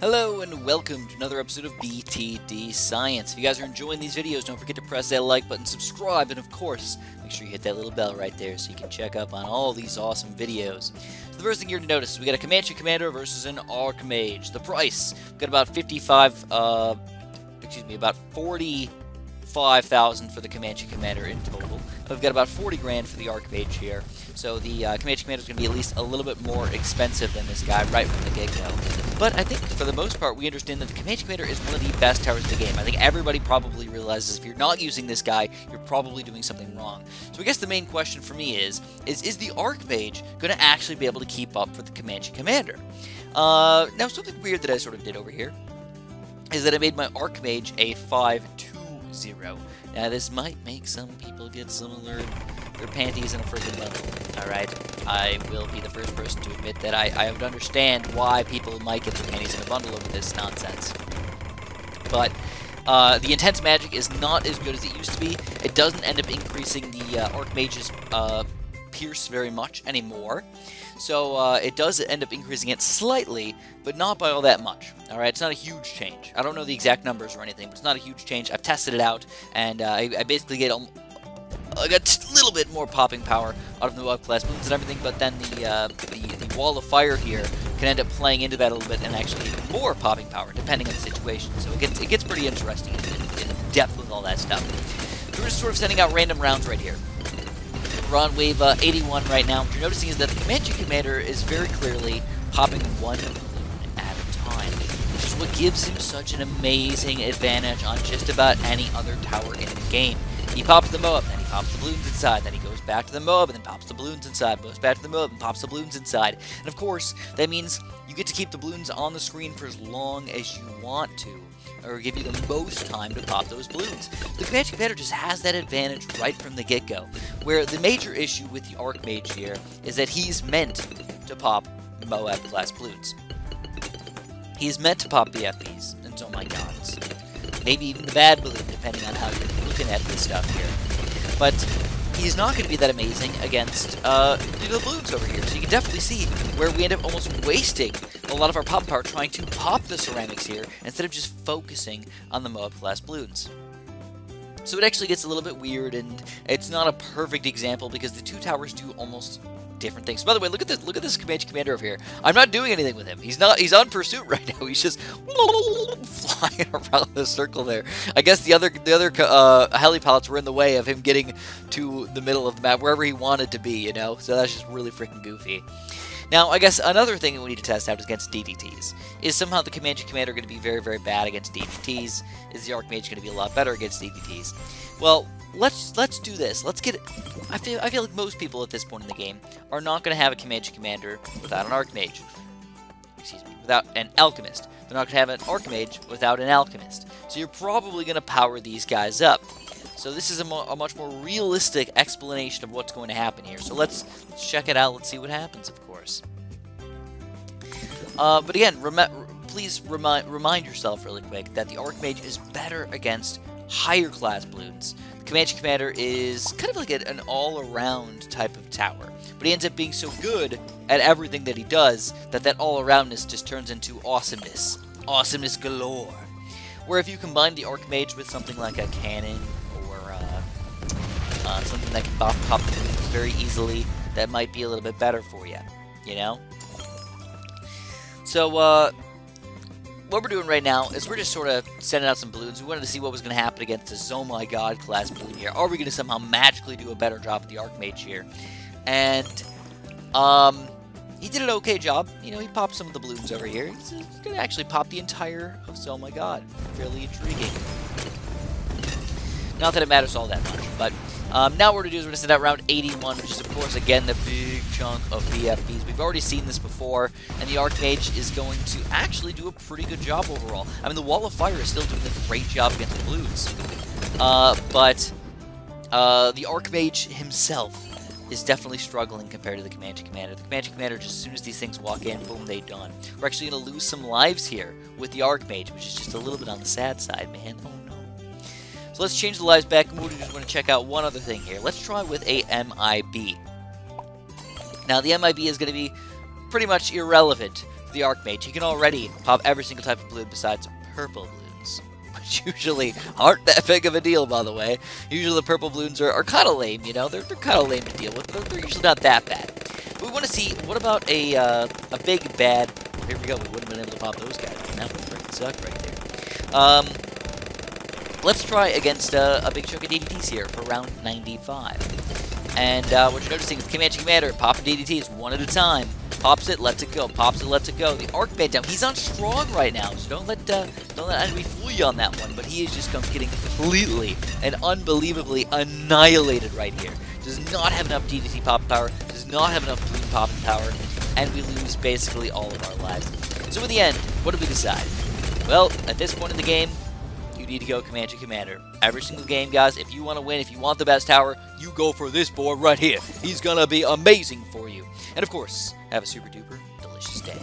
Hello and welcome to another episode of BTD Science. If you guys are enjoying these videos, don't forget to press that like button, subscribe, and of course, make sure you hit that little bell right there so you can check up on all these awesome videos. So the first thing you're to notice is we got a Commanche commander versus an Archmage. The price, we've got about about 45,000 for the Commanche commander in total. We've got about 40 grand for the Archmage here. So the Commanche commander is going to be at least a little bit more expensive than this guy right from the get-go. But I think for the most part we understand that the Commanche commander is one of the best towers in the game. I think everybody probably realizes if you're not using this guy, you're probably doing something wrong. So I guess the main question for me is the Archmage going to actually be able to keep up with the Commanche commander? Now something weird that I sort of did over here is that I made my Archmage a 5-2-0. Now this might make some people get some of their panties in a freaking bundle. Alright, I will be the first person to admit that I would understand why people might get their panties in a bundle over this nonsense. But the intense magic is not as good as it used to be. It doesn't end up increasing the Archmage's pierce very much anymore. So it does end up increasing it slightly, but not by all that much. Alright, it's not a huge change. I don't know the exact numbers or anything, but it's not a huge change. I've tested it out, and I basically get I got a little bit more popping power out of the Moab class Bloons and everything, but then the wall of fire here can end up playing into that a little bit and actually get more popping power, depending on the situation. So it gets pretty interesting in depth with all that stuff. So we're just sort of sending out random rounds right here. We're on wave 81 right now. What you're noticing is that the Commanche commander is very clearly popping one balloon at a time, which is what gives him such an amazing advantage on just about any other tower in the game. He pops the Moab, then he pops the balloons inside, then he goes back to the Moab, and then pops the balloons inside, goes back to the Moab, and pops the balloons inside. And of course, that means you get to keep the balloons on the screen for as long as you want to, or give you the most time to pop those balloons. The Commanche commander just has that advantage right from the get-go, where the major issue with the Archmage here is that he's meant to pop Moab class balloons. He's meant to pop BFBs, and oh my gods. Maybe even the bad balloon, depending on how you're looking at this stuff here. But he's not going to be that amazing against the balloons over here. So you can definitely see where we end up almost wasting a lot of our pop power trying to pop the ceramics here instead of just focusing on the Moab class balloons. So it actually gets a little bit weird, and it's not a perfect example because the two towers do almost different things. By the way, look at this Commanche commander over here. I'm not doing anything with him. He's on pursuit right now. He's just flying around the circle there. I guess the other heli pilots were in the way of him getting to the middle of the map, wherever he wanted to be, you know? So that's just really freaking goofy. Now, I guess another thing that we need to test out is against DDTs. Is somehow the Commanche commander going to be very, very bad against DDTs? Is the Archmage going to be a lot better against DDTs? Well, let's do this. Let's get. I feel like most people at this point in the game are not going to have a Commanche commander without an Archmage. Excuse me, without an Alchemist. They're not going to have an Archmage without an Alchemist. So you're probably going to power these guys up. So this is a much more realistic explanation of what's going to happen here. So let's check it out. Let's see what happens, of course. But again, please remind yourself really quick that the Archmage is better against higher class balloons. The Commanche commander is kind of like an all-around type of tower, but he ends up being so good at everything that he does that all-aroundness just turns into awesomeness galore. Where if you combine the Archmage with something like a cannon or something that can pop the balloons very easily, that might be a little bit better for you, you know? So what we're doing right now is we're just sort of sending out some balloons. We wanted to see what was going to happen against this oh my god class balloon here. Are we going to somehow magically do a better job with the Archmage here? And he did an okay job. You know, he popped some of the balloons over here. He's going to actually pop the entire of oh my god. Fairly intriguing. Not that it matters all that much, but now what we're going to do is we're going to send out round 81, which is, of course, again, the big chunk of BFBs. We've already seen this before, and the Archmage is going to actually do a pretty good job overall. I mean, the Wall of Fire is still doing a great job against the Bloons. But the Archmage himself is definitely struggling compared to the Commanche commander. The Commanche commander, just as soon as these things walk in, boom, they done. We're actually going to lose some lives here with the Archmage, which is just a little bit on the sad side, man. Oh, no. So let's change the lives back, and we just want to check out one other thing here. Let's try with a MIB. Now, the MIB is going to be pretty much irrelevant the Archmage, he can already pop every single type of balloon besides purple balloons, which usually aren't that big of a deal, by the way. Usually the purple balloons are kind of lame, you know? They're kind of lame to deal with. They're usually not that bad. But we want to see, what about a big bad... Here we go, we wouldn't have been able to pop those guys. That would freaking suck right there. Let's try against a big chunk of DDTs here for round 95. And what you're noticing is Commanche Commander popping DDTs one at a time. Pops it, lets it go. Pops it, lets it go. The Archmage down. He's on strong right now, so don't let enemy fool you on that one. But he is just getting completely and unbelievably annihilated right here. Does not have enough DDT pop power. Does not have enough balloon pop power, and we lose basically all of our lives. So in the end, what did we decide? Well, at this point in the game, you need to go Commanche Commander. Every single game, guys, if you want to win, if you want the best tower, you go for this boy right here. He's gonna be amazing for you. And of course, have a super duper delicious day.